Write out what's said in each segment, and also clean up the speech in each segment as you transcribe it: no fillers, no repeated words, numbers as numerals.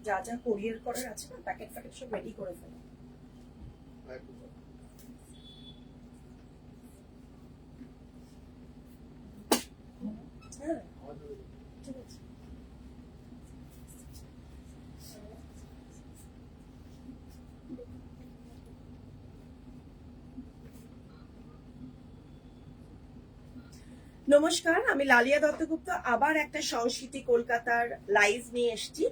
যা যা কোরিয়ার করার আছে না, প্যাকেট ফ্যাকেট সব রেডি করে ফেলো। হ্যাঁ ঠিক আছে। নমস্কার, আমি লালিয়া দত্তগুপ্ত আবার একটা সংস্কৃতি কলকাতার লাইভ নিয়ে এসেছি,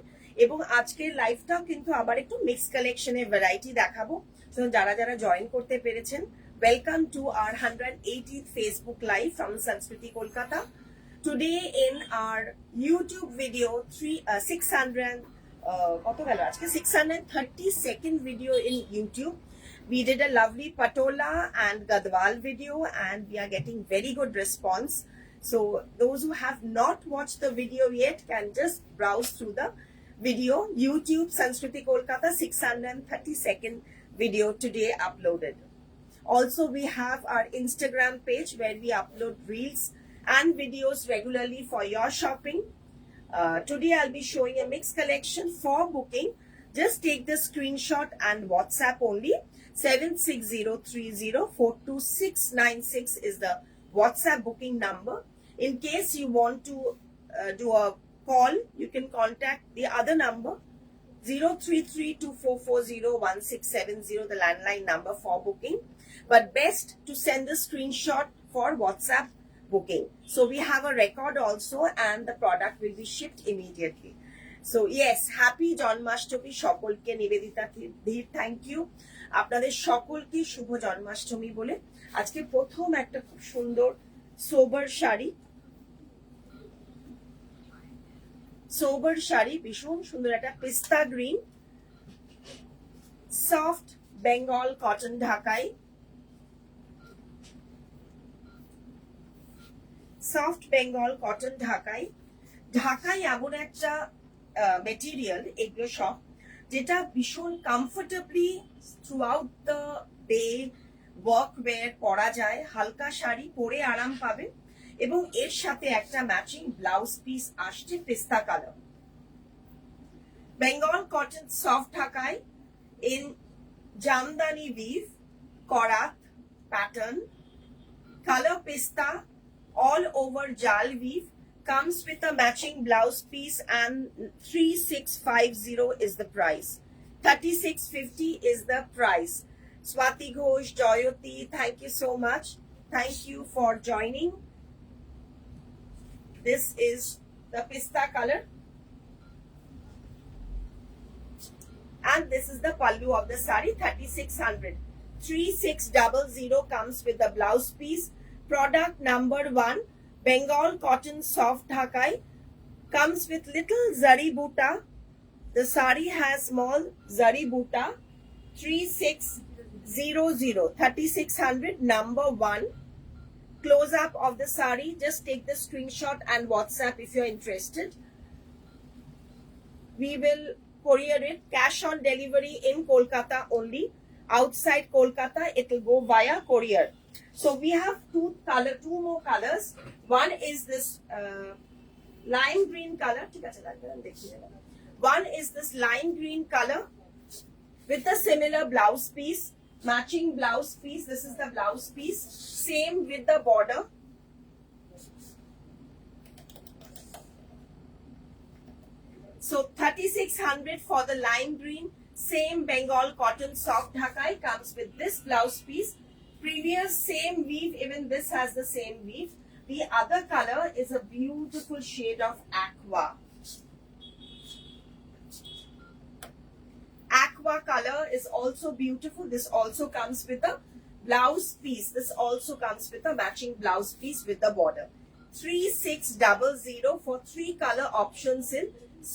এবং আজকের লাইভটাও কিন্তু আবার একটু মিক্স কালেকশনের ভ্যারাইটি দেখাবো। তো যারা যারা জয়েন করতে পেরেছেন, welcome to our 180th Facebook live from সংস্কৃতি Kolkata. Today in our YouTube video 600 কত গেল আজকে 632nd video in YouTube. We did a lovely Patola and Gadwal video and we are getting very good response. So those who have not watched the video yet can just browse through the video. YouTube Sanskriti Kolkata 632nd video today uploaded. Also we have our Instagram page where we upload reels and videos regularly for your shopping. Today I'll be showing a mixed collection for booking. Just take the screenshot and WhatsApp only. 76030429696 is the WhatsApp booking number. In case you want to do a call, you can contact the other number 0332440167, the landline number for booking. But best to send the screenshot for WhatsApp booking. So we have a record also and the product will be shipped immediately. So yes, happy Janmashtami সকলকে। নিবেদিতা ধীর thank you, আপনাদের সকলকে শুভ জন্মাষ্টমী বলে আজকে প্রথম একটা খুব সুন্দর সোবার শাড়ি, ভীষণ সুন্দর একটা pista green soft Bengal cotton ঢাকাই, সফট বেঙ্গল কটন ঢাকাই। ঢাকাই এমন একটা মেটেরিয়াল, এগুলো সব যেটা ভীষণ comfortably throughout the day work wear পরা যায়, হালকা শাড়ি পরে আরাম পাবে, এবং এর সাথে একটা ম্যাচিং ব্লাউজ পিস আসছে পিস্তা কালার। বেঙ্গল কটন সফট ঢাকাই in Jamdani weave, korat pattern, color pista, all over jal weave, comes with a matching blouse piece and 3650 is the price. 3650 is the price. Swati Ghosh, Joyoti, thank you so much. Thank you for joining. This is the pista color. And this is the pallu of the sari, 3600. 3600 comes with the blouse piece. Product number 1, Bengal cotton soft dhakai, comes with little zari buta. The sari has small zari buta. 3600 number 1. Close up of the sari, just take the screenshot and WhatsApp if you're interested. We will courier it, cash on delivery in Kolkata only. Outside Kolkata it will go via courier. So we have two more colors. One is this lime green color. One is this lime green color with a similar blouse piece, matching blouse piece. This is the blouse piece, same with the border. So 3600 for the lime green, same Bengal cotton soft dhakai, comes with this blouse piece. Previous same weave, even this has the same weave. The other color is a beautiful shade of aqua. Aqua color is also beautiful. This also comes with a blouse piece. This also comes with a matching blouse piece with the border. 3600 for 3 color options in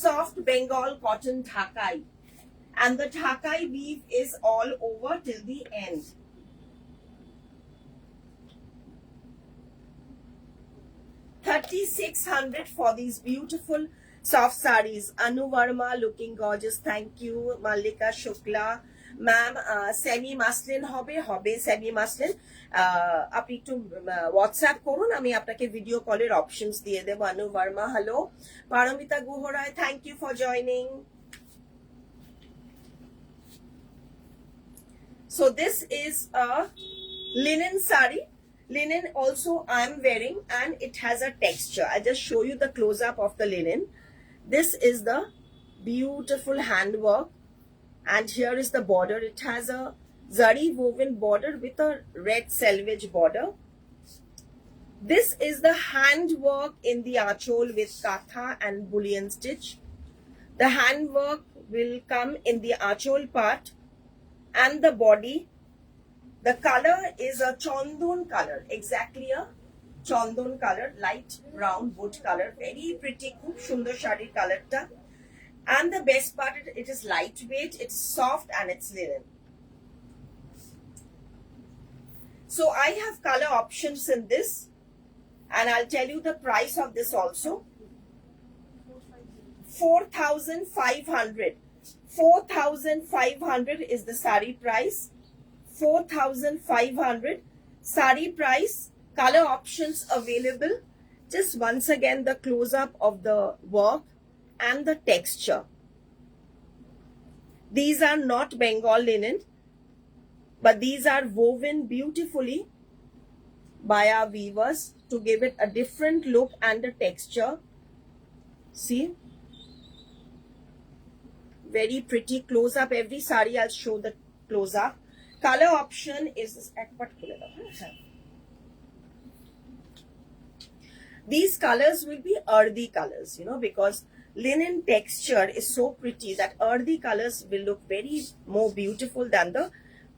soft Bengal cotton dhakai. and the Dhakai weave is all over till the end. $3,600 for these beautiful soft sarees. Anu Verma looking gorgeous. Thank you. Mallika Shukla. Ma'am, semi muslin hobe semi muslin. আপনি একটু WhatsApp করুন, আমি আপনাকে video কলের options দিয়ে দেব। Anu Verma, hello. Paramita Guhorai, thank you for joining. So this is a linen saree. Linen also I'm wearing, and it has a texture. I just show you the close up of the linen. This is the beautiful handwork, and here is the border. It has a zari woven border with a red selvage border. This is the handwork in the achol with katha and bullion stitch. The handwork will come in the achol part and the body. The color is a chandon color, exactly a chandon color, light brown wood color, very pretty, khub sundar shari color ta. And the best part, it is lightweight, it's soft, and it's linen. So I have color options in this, and I'll tell you the price of this also. 4,500. 4,500 is the sari price. 4,500 sari price. Color options available. Just once again the close up of the work and the texture. These are not Bengal linen, but these are woven beautifully by our weavers to give it a different look and a texture. See, very pretty close up. Every sari I'll show the close up. Color option is this. These colors will be earthy colors, you know, because linen texture is so pretty that earthy colors will look very more beautiful than the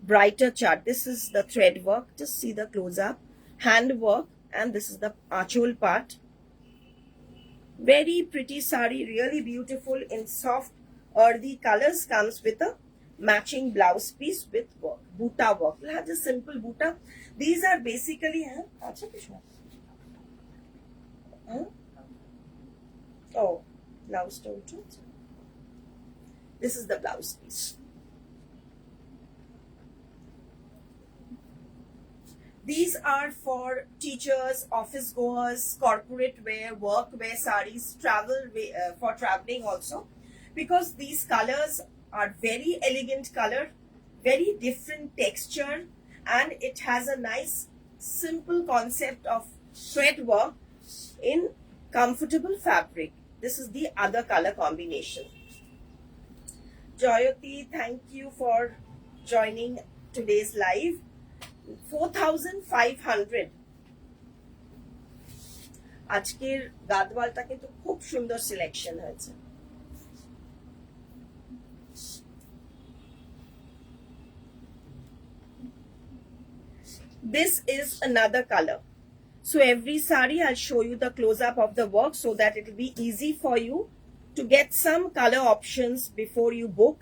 brighter chart. This is the thread work. Just see the close up. Hand work, and this is the achol part. Very pretty sari, really beautiful in soft earthy colors. Comes with a matching blouse piece with work, buta work. We'll have just simple buta. These are basically oh, blouse tone too. This is the blouse piece. These are for teachers, office goers, corporate wear, work wear sarees, travel wear, for traveling also, because these colors are very elegant color, very different texture, and it has a nice simple concept of thread work in comfortable fabric. This is the other color combination. Joyati, thank you for joining today's live. 4,500. আজকের গাদওয়ালটা কিন্তু খুব সুন্দর selection হয়েছে। This is another color. So every sari I'll show you the close up of the work so that it will be easy for you to get some color options before you book.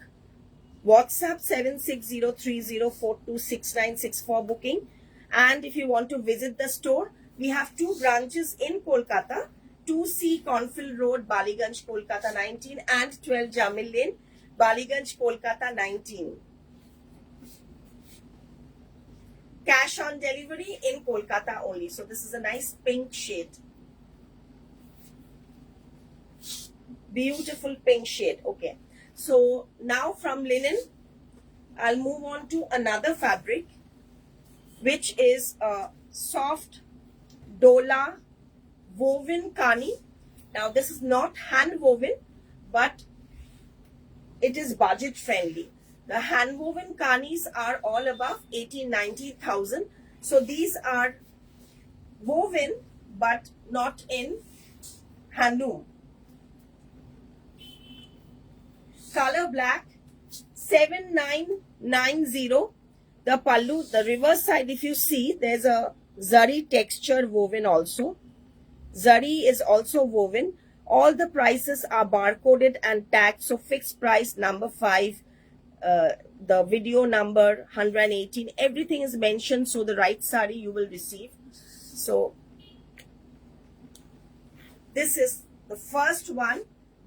WhatsApp 7603042696 for booking. And if you want to visit the store, we have 2 branches in Kolkata, 2C Cornfield Road, Baliganj, Kolkata 19, and 12 Jamil Lane, Baliganj, Kolkata 19. Cash on delivery in Kolkata only. So this is a nice pink shade. Beautiful pink shade. Okay. So now from linen, I'll move on to another fabric, which is a soft Dola woven kani. Now this is not hand woven, but it is budget friendly. The hand woven kanis are all above 80,000-90,000. So these are woven but not in handloom. Color black, 7990. The pallu, the reverse side, if you see, there's a zari texture woven also. Zari is also woven. All the prices are barcoded and tagged. So fixed price number 5, the video number 118, everything is mentioned, so the right sari you will receive. So this is the first one,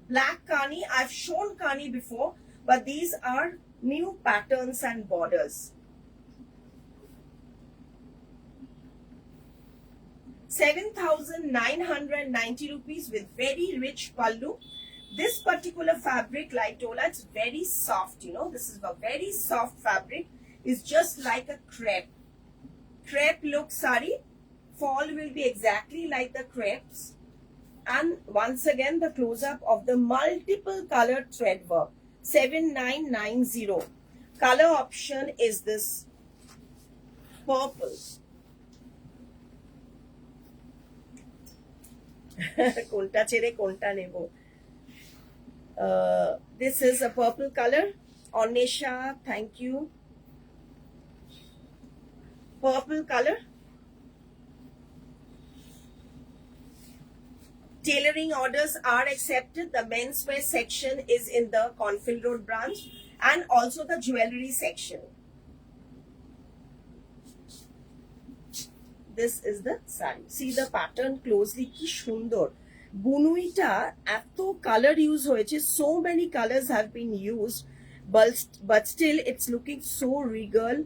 black kani. I've shown kani before, but these are new patterns and borders. 7,990 rupees with very rich pallu. This particular fabric, like Tola, it's very soft, you know. This is a very soft fabric. It's just like a crepe. Crepe look sari. Fall will be exactly like the crepes. And once again, the close-up of the multiple colored thread work. 7,990. Color option is this purple. Konta chere konta nebo. This is a purple color. Onisha, thank you. Purple color. Tailoring orders are accepted. The menswear section is in the Cornfield Road branch and also the jewelry section. This is the sari. See the pattern closely. Ki shundor. Bunuita eto color use hoyeche. So many colors have been used, but still it's looking so regal,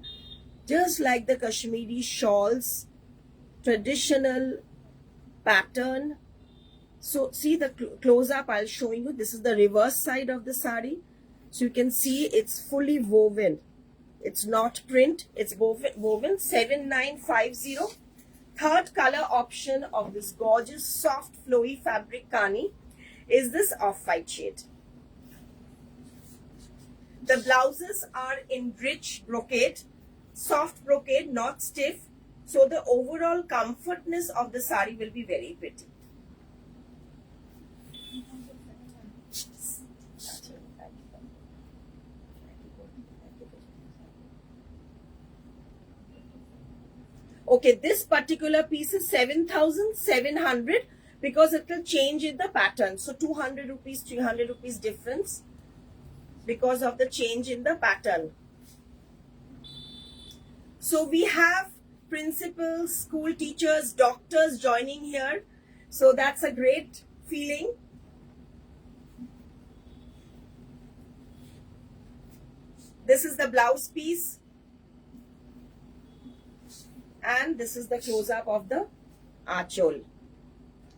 just like the Kashmiri shawls, traditional pattern. So see the close up, I'll show you. This is the reverse side of the sari. So you can see it's fully woven. It's not print, it's woven. 7,950. Third color option of this gorgeous soft flowy fabric kani is this off-white shade. The blouses are in rich brocade, soft brocade, not stiff. So the overall comfortness of the sari will be very pretty. Okay, this particular piece is 7,700 because it will change in the pattern. So 200 rupees, 300 rupees difference because of the change in the pattern. So we have principals, school teachers, doctors joining here. So that's a great feeling. This is the blouse piece. And this is the close-up of the achol.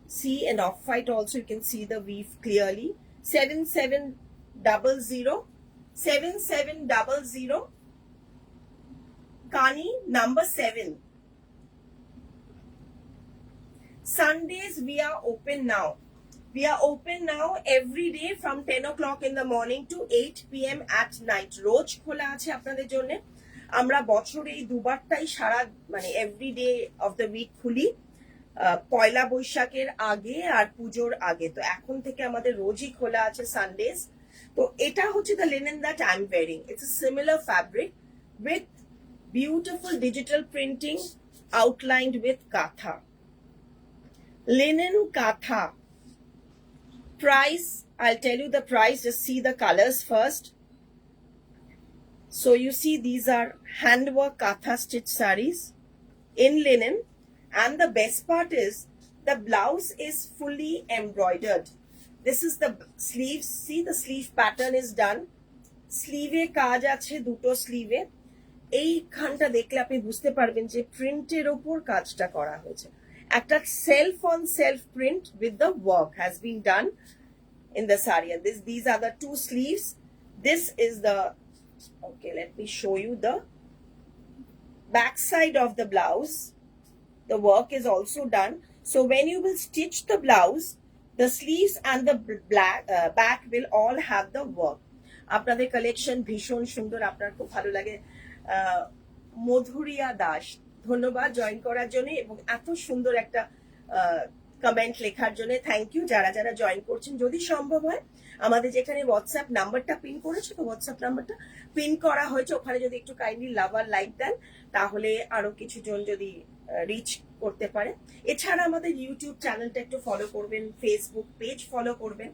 See, in off-white also you can see the weave clearly. 7,700. 7,700. Kani number 7. Sundays we are open now. We are open now every day from 10 o'clock in the morning to 8 p.m. at night. Roj khola ache apnader jonne. আমরা বছরে এই দুবারটাই সারা মানে every day of the week খুলি, পয়লা বৈশাখের আগে আর পুজোর আগে। তো এখন থেকে আমাদের রোজই খোলা আছে সানডেজ। তো এটা হচ্ছে the linen that I am wearing. It's a similar fabric with beautiful digital printing outlined with kantha. Linen kantha price, I'll tell you the price. Just see the colors first. So you see these are handwork katha stitch saris in linen, and the best part is the blouse is fully embroidered. This is the sleeves. See, the sleeve pattern is done. Sleeve e kaj ache duto sleeve e. এই খানটা দেখলে আপনি বুঝতে পারবেন যে প্রিন্টের ওপর কাজটা করা হয়েছে। একটা self on self print with the work has been done in the sari. And these are the two sleeves. This is the, okay, let me show you the back side of the blouse. The work is also done. So when you will stitch the blouse, the sleeves and the back will all have the work. আপনাদের collection ভীষণ সুন্দর, আপনার খুব ভালো লাগে। মধুরিয়া দাস, ধন্যবাদ join করার জন্য এবং এত সুন্দর একটা কমেন্ট লেখার জন্য। থ্যাংক ইউ যারা যারা জয়েন করছেন। যদি সম্ভব হয় আমাদের যেখানে হোয়াটসঅ্যাপ নাম্বারটা পিন করেছে, তো হোয়াটসঅ্যাপ নাম্বারটা পিন করা হয়েছে, ওখানে যদি একটু কাইন্ডলি লাভ আর লাইক দেন তাহলে আরো কিছু জন যদি রিচ করতে পারে। এছাড়া আমাদের ইউটিউব চ্যানেলটা একটু ফলো করবেন, ফেসবুক পেজ ফলো করবেন।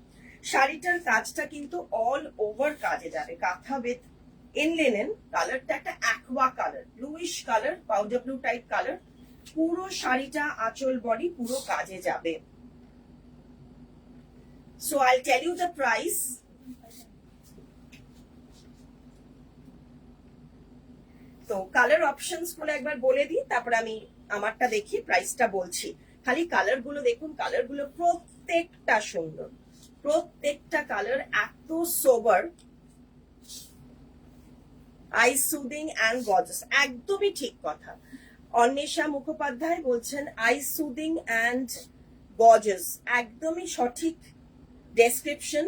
শাড়িটার কাজটা কিন্তু অল ওভার কাজে যাবে, কাঁথা উইথ ইন লিনেন, কালারটা একটা aqua colour, bluish colour, powder blue type colour. পুরো শাড়িটা আঁচল বডি পুরো কাজে যাবে। So I tell you the price. তো কালার অপশনস গুলো একবার বলে দিই, তারপর আমি আমারটা দেখি, প্রাইসটা বলছি। খালি কালার গুলো দেখুন, কালার গুলো প্রত্যেকটা সুন্দর, প্রত্যেকটা কালার এত সোবার, আই সুদিং অ্যান্ড গর্জিয়াস। একদমই ঠিক কথা, অন্বেষা মুখোপাধ্যায় বলছেন আই সুদিং অ্যান্ড গর্জিয়াস, একদমই সঠিক ডেসক্রিপশন।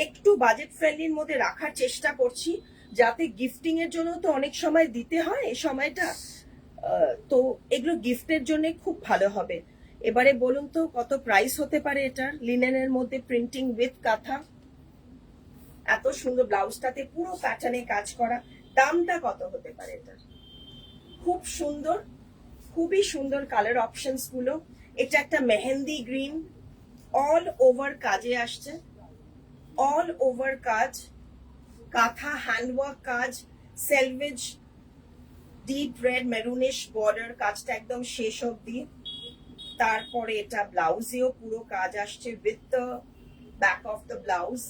একটু বাজেট ফ্রেন্ডলির মধ্যে রাখার চেষ্টা করছি, যাতে গিফটিং এর জন্য তো অনেক সময় দিতে হয় এই সময়টা, তো এগুলো গিফটের জন্য খুব ভালো হবে। এবারে বলুন তো কত প্রাইস হতে পারে এটার? লিনেনের মধ্যে প্রিন্টিং উইথ কাঁথা, এত সুন্দর, ব্লাউজটাতে পুরো প্যাটার্নে কাজ করা, দামটা কত হতে পারে এটার? খুব সুন্দর, খুবই সুন্দর কালার অপশনস গুলো। এটা একটা মেহেন্দি গ্রিন, অল ওভার কাজে আসছে, অল ওভার কাজ, কাঁথা হ্যান্ডওয়ার্ক কাজ, সেলভেজ ডিপ রেড মেরুনিশ বর্ডার, কাজটা একদম শেষ অবধি। তারপরে এটা ব্লাউজেও পুরো কাজ আসছে with the back of the blouse.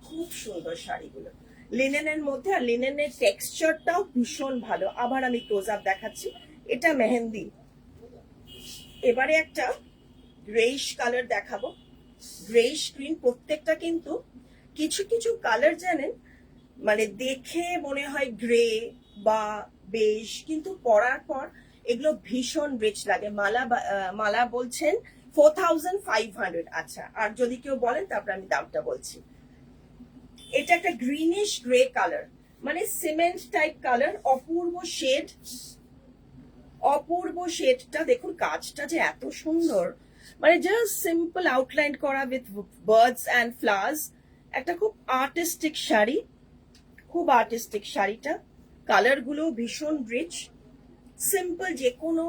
খুব সুন্দর শাড়িগুলো লিনেনের মধ্যে, আর লিনেনের টেক্সচারটাও ভীষণ ভালো। আবার আমি ক্লোজ আপ দেখাচ্ছি, এটা মেহেন্দি। এবারে একটা গ্রেইশ কালার দেখাবো, গ্রেইশ গ্রিন। প্রত্যেকটা কিন্তু কিছু কিছু কালার জানেন মানে দেখে মনে হয় গ্রে বা বেজ, কিন্তু পরার পর এগুলো ভীষণ রিচ লাগে। মালা বলছেন 4500। আচ্ছা, আর যদি কেউ বলেন তারপর আমি দামটা বলছি। এটা একটা গ্রিনিশ গ্রে কালার, মানে সিমেন্ট টাইপ কালার, অপূর্ব শেড, অপূর্ব শেডটা দেখুন, কাজটা যে এত সুন্দর, মানে জাস্ট সিম্পল আউটলাইন করা উইথ বার্ডস অ্যান্ড ফ্লাওয়ার্স। একটা খুব আর্টিস্টিক শাড়ি, খুব আর্টিস্টিক শাড়িটা। কালার গুলো ভীষণ রিচ, সিম্পল যে কোনো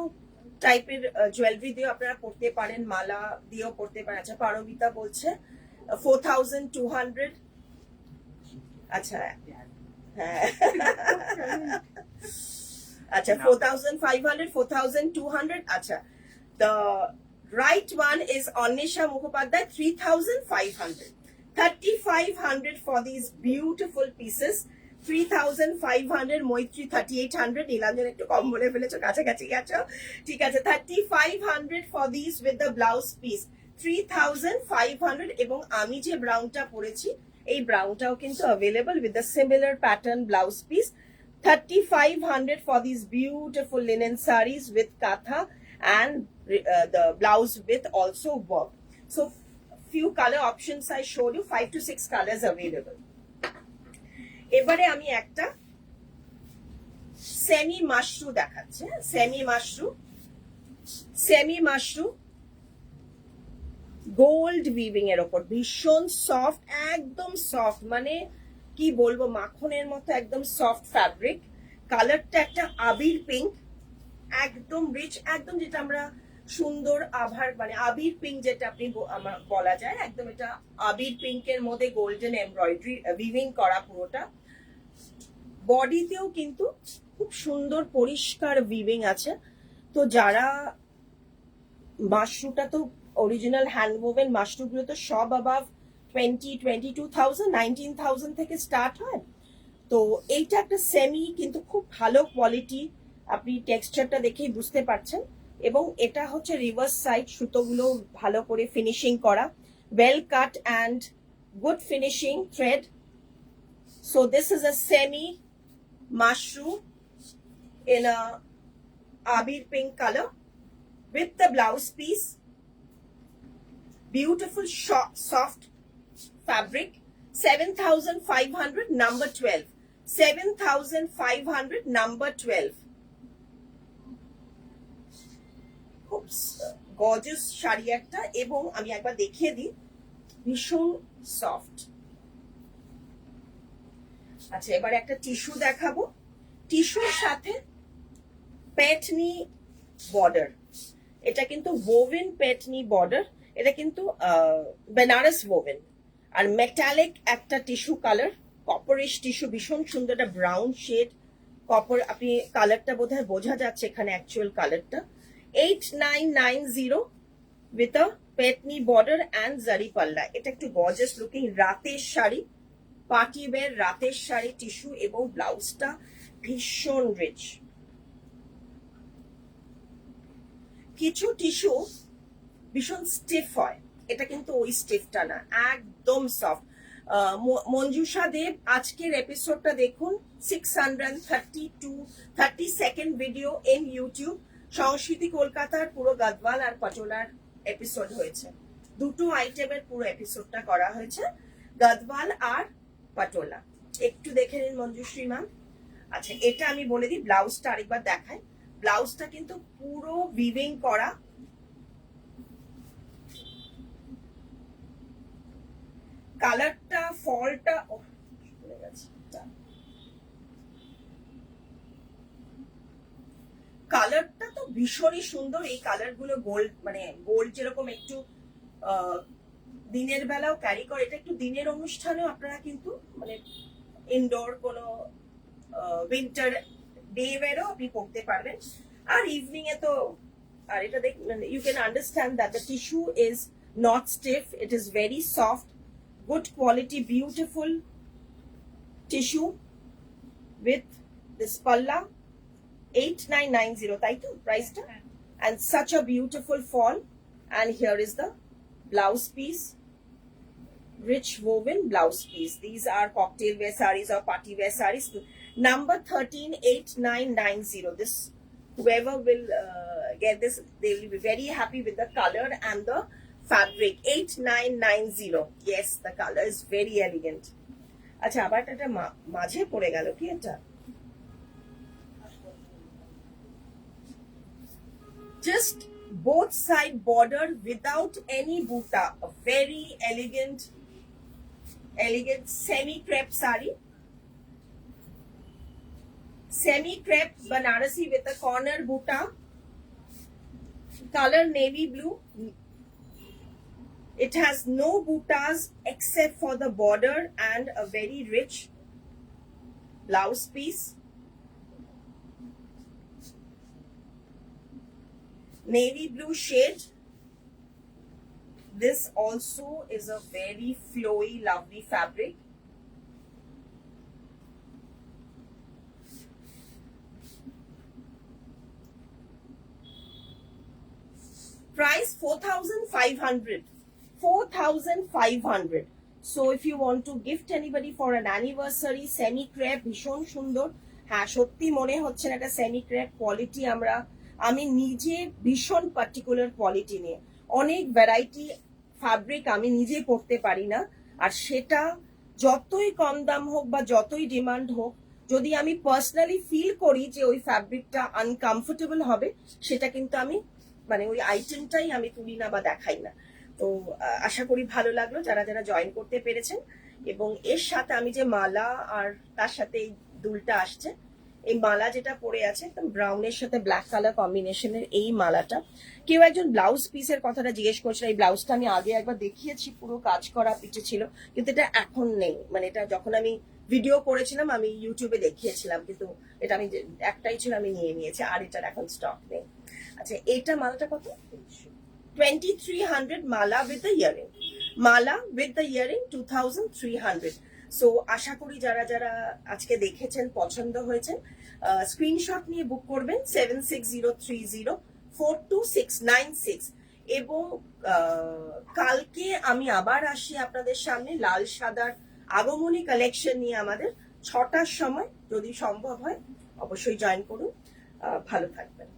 টাইপের জুয়েলারি দিয়েও আপনারা পরতে পারেন, মালা দিয়েও পরতে পারেন। আচ্ছা, পারমিতা বলছে 4200। আচ্ছা হ্যাঁ, আচ্ছা 4500, 4200। আচ্ছা, the right one is Anisha Mukhopadhyay, 3500, 3500 for these beautiful pieces, 3500। মৈত্রী 3800, নীলাঞ্জন একটু কম বলে ফেলেছো, কাছাকাছি গেছো, ঠিক আছে। 3500 for these with the blouse piece, 3500। এবং আমি যে ব্রাউনটা পরেছি, এই ব্রাউনটাও কিন্তু available with the similar pattern blouse piece. 3500 for these beautiful linen sarees with katha and the blouse with also work. So few color options I showed you, 5 to 6 colors available. এবারে আমি একটা semi Mashru দেখাচ্ছি, semi Mashru, semi Mashru gold weaving এর ওপর, ভীষণ soft, একদম soft, মানে কি বলবো, মাখনের মতো একদম সফট ফ্যাব্রিক। কালারটা একটা আবির পিঙ্ক, একদম রিচ, একদম যেটা আমরা সুন্দর আভার, মানে আবির পিঙ্ক যেটা আপনি আমার বলা যায়, একদম এটা আবির পিঙ্কের মধ্যে গোল্ডেন এমব্রয়ডারি উইভিং করা পুরোটা। বডিতেও কিন্তু খুব সুন্দর পরিষ্কার উইভিং আছে। তো যারা মাশরুটা তো অরিজিনাল হ্যান্ড ওভেন মাশরুগুলো তো সব অ্যাবাভ 22,000, 19,000 থেকে স্টার্ট হয়। তো এইটা একটা সেমি, কিন্তু খুব ভালো কোয়ালিটি, আপনি টেক্সচারটা দেখেই বুঝতে পারছেন। এবং এটা হচ্ছে রিভার্স সাইড, সুতোগুলো ভালো করে ফিনিশিং করা, well cut and good finishing thread. So this is a semi Mashru in a abir pink color with the blouse piece. Beautiful soft fabric, 7,500, number 12, 7,500, number 12. খুব গর্জিয়াস শাড়ি একটা, এবং আমি একবার দেখিয়ে দিই, ভীষণ সফট। আচ্ছা, এবার একটা টিস্যু দেখাবো, টিস্যুর সাথে পেটনি বর্ডার। এটা কিন্তু ওভেন পেটনি বর্ডার, এটা কিন্তু বেনারস ওভেন, আর মেটালিক একটা টিস্যু কালার, কপারিশ টিস্যু, ভীষণ সুন্দর একটা ব্রাউন শেড কপার। আপনি কালারটা বোধহয় বোঝা যাচ্ছে এখানে অ্যাকচুয়াল কালারটা। 8990 উইথ আ পেটনি বর্ডার অ্যান্ড জারি পাল্লা। এটা একটু গর্জিয়াস লুকিং রাতের শাড়ি, পার্টি ওয়্যার রাতের শাড়ি টিস্যু, এবং ব্লাউজটা ভীষণ রিচ। কিছু টিস্যু ভীষণ স্টিফ হয়, এটা কিন্তু ওই স্টিফটা না, একদম সফট। মঞ্জুষা দেব আজকের এপিসোডটা দেখুন, 632 ভিডিও ইন ইউটিউব। সংস্কৃতি কলকাতার পুরো গাদওয়াল আর পাটোলার এপিসোড হয়েছে, দুটো আইটেমের পুরো এপিসোডটা করা হয়েছে, গাদওয়াল আর পাটোলা। একটু দেখে নিন মঞ্জুশ্রী ম্যাম। আচ্ছা, এটা আমি বলে দিই, ব্লাউজটা আরেকবার দেখাই। ব্লাউজটা কিন্তু পুরো উইভিং করা, কালারটা ফলটা কালারটা তো ভীষণই সুন্দর। এই কালার গুলো গোল্ড, মানে গোল্ড যেরকম একটু দিনের বেলাও ক্যারি করে, এটা একটু দিনের অনুষ্ঠানেও আপনারা কিন্তু মানে ইনডোর কোনো উইন্টার ডে ওয়্যারও আপনি পরতে পারবেন, আর ইভিনিং এ তো। আর এটা দেখ, you can understand that the tissue is not stiff, it is very soft, good quality, beautiful tissue with this palla. 8990 তাই তো প্রাইসটা, and such a beautiful fall. And here is the blouse piece, rich woven blouse piece. These are cocktail wear sarees or party wear sarees. Number 138990. This, whoever will get this, they will be very happy with the color and the fabric. 8990. Yes, the color is very elegant. আচ্ছা, আবার এটা মাঝে পড়ে গেল কি? এটা just both side border without any buta, a very elegant semi crepe sari, semi crepe Banarasi with a corner buta, color navy blue. It has no butas except for the border and a very rich blouse piece. Navy blue shade. This also is a very flowy, lovely fabric. Price 4,500. 4,500. So if you want to gift anybody for an anniversary, semi crepe, ভীষণ সুন্দর। হ্যাঁ, সত্যি মনে হচ্ছে না একটা semi crepe quality. আমি নিজে ভীষণ পার্টিকুলার কোয়ালিটি নিয়ে অনেক ভ্যারাইটি ফ্যাব্রিক আমি নিজে পরতে পারি না, আর সেটা যতই কম দাম হোক বা যতই ডিমান্ড হোক, যদি আমি পার্সোনালি ফিল করি যে ওই ফ্যাব্রিকটা আনকমফোর্টেবল হবে, সেটা কিন্তু আমি মানে ওই আইটেমটাই আমি তুলি না বা দেখাই না। তো আশা করি ভালো লাগলো যারা যারা জয়েন করতে পেরেছেন। এবং এর সাথে আমি যে মালা আর তার সাথে এই দুলটা আসছে, এই মালা যেটা পরে আছে একদম ব্রাউনের সাথে ব্ল্যাক কালার কম্বিনেশনের এই মালাটা, কেউ একজন ব্লাউজ পিসের কথাটা জিজ্ঞেস করছিল। এই ব্লাউজটা আমি আগে একবার দেখিয়েছি, পুরো কাজ করা পিঠে ছিল, কিন্তু এটা এখন নেই। মানে এটা যখন আমি ভিডিও করেছিলাম আমি ইউটিউবে দেখিয়েছিলাম, কিন্তু এটা আমি একটাই ছিল, আমি নিয়ে নিয়েছি, আর এটার এখন স্টক নেই। আচ্ছা, এইটা মালাটা কত? 2300 মালা উইথ দ্য ইয়ারিং। মালা উইথ দ্য ইয়ারিং 2300। সো আশা করি যারা যারা আজকে দেখেছেন পছন্দ হয়েছে, স্ক্রিনশট নিয়ে বুক করবেন 7603042696। এবং কালকে আমি আবার আসি আপনাদের সামনে লাল সাদার আগমনী কালেকশন নিয়ে, আমাদের 6টার সময়। যদি সম্ভব হয় অবশ্যই জয়েন করুন। ভালো থাকবেন।